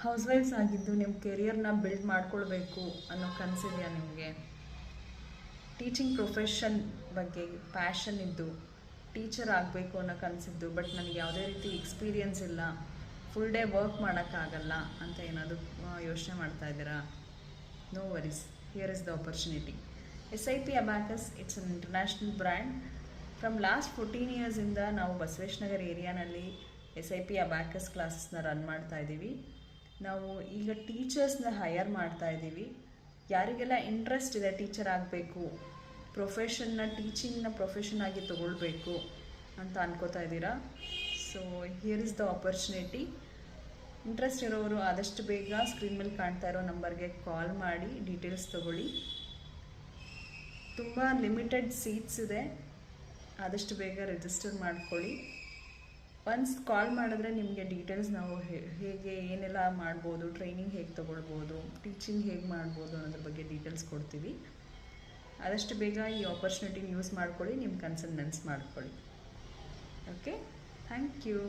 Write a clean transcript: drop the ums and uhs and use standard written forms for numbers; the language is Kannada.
ಹೌಸ್ ವೈಫ್ಸ್ ಆಗಿದ್ದು ನಿಮ್ಮ ಕೆರಿಯರ್ನ ಬಿಲ್ಡ್ ಮಾಡ್ಕೊಳ್ಬೇಕು ಅನ್ನೋ ಕನಸಿದೆಯಾ ನಿಮಗೆ? ಟೀಚಿಂಗ್ ಪ್ರೊಫೆಷನ್ ಬಗ್ಗೆ ಪ್ಯಾಷನ್ ಇದ್ದು ಟೀಚರ್ ಆಗಬೇಕು ಅನ್ನೋ ಕನಸಿದ್ದು, ಬಟ್ ನನಗೆ ಯಾವುದೇ ರೀತಿ ಎಕ್ಸ್ಪೀರಿಯನ್ಸ್ ಇಲ್ಲ, ಫುಲ್ ಡೇ ವರ್ಕ್ ಮಾಡೋಕ್ಕಾಗಲ್ಲ ಅಂತ ಏನಾದರೂ ಯೋಚನೆ ಮಾಡ್ತಾ ಇದ್ದೀರಾ? No worries, here is the opportunity. SIP abacus it's an international brand. From last 14 ಇಯರ್ಸಿಂದ ನಾವು ಬಸವೇಶ್ವರ ನಗರ ಏರಿಯಾನಲ್ಲಿ SIP ಅಬ್ಯಾಕಸ್ ಕ್ಲಾಸಸ್ನ ರನ್ ಮಾಡ್ತಾ ಇದ್ದೀವಿ. ನಾವು ಈಗ ಟೀಚರ್ಸ್ನ ಹೈಯರ್ ಮಾಡ್ತಾ ಇದ್ದೀವಿ. ಯಾರಿಗೆಲ್ಲ ಇಂಟ್ರೆಸ್ಟ್ ಇದೆ ಟೀಚರ್ ಆಗಬೇಕು, ಪ್ರೊಫೆಷನ್ನ ಟೀಚಿಂಗ್ನ ಪ್ರೊಫೆಷನ್ ಆಗಿ ತೊಗೊಳ್ಬೇಕು ಅಂತ ಅನ್ಕೋತಾ ಇದ್ದೀರಾ? So here is the opportunity. Interest ಇರೋರು ಆದಷ್ಟು ಬೇಗ ಸ್ಕ್ರೀನ್ ಮೇಲೆ ಕಾಣ್ತಾ ಇರೋ ನಂಬರ್ಗೆ ಕಾಲ್ ಮಾಡಿ ಡೀಟೇಲ್ಸ್ ತೊಗೊಳ್ಳಿ. ತುಂಬ ಲಿಮಿಟೆಡ್ ಸೀಟ್ಸ್ ಇದೆ, ಆದಷ್ಟು ಬೇಗ ರಿಜಿಸ್ಟರ್ ಮಾಡ್ಕೊಳ್ಳಿ. ಒನ್ಸ್ ಕಾಲ್ ಮಾಡಿದ್ರೆ ನಿಮಗೆ ಡೀಟೇಲ್ಸ್ ನಾವು ಹೇಗೆ ಏನೆಲ್ಲ ಮಾಡ್ಬೋದು, ಟ್ರೈನಿಂಗ್ ಹೇಗೆ ತೊಗೊಳ್ಬೋದು, ಟೀಚಿಂಗ್ ಹೇಗೆ ಮಾಡ್ಬೋದು ಅನ್ನೋದ್ರ ಬಗ್ಗೆ ಡೀಟೇಲ್ಸ್ ಕೊಡ್ತೀವಿ. ಆದಷ್ಟು ಬೇಗ ಈ ಆಪರ್ಚುನಿಟಿನ ಯೂಸ್ ಮಾಡ್ಕೊಳ್ಳಿ, ನಿಮ್ಮ ಕನ್ಸನ್ನು ನೆನ್ಸು ಮಾಡ್ಕೊಳ್ಳಿ. Okay, thank you.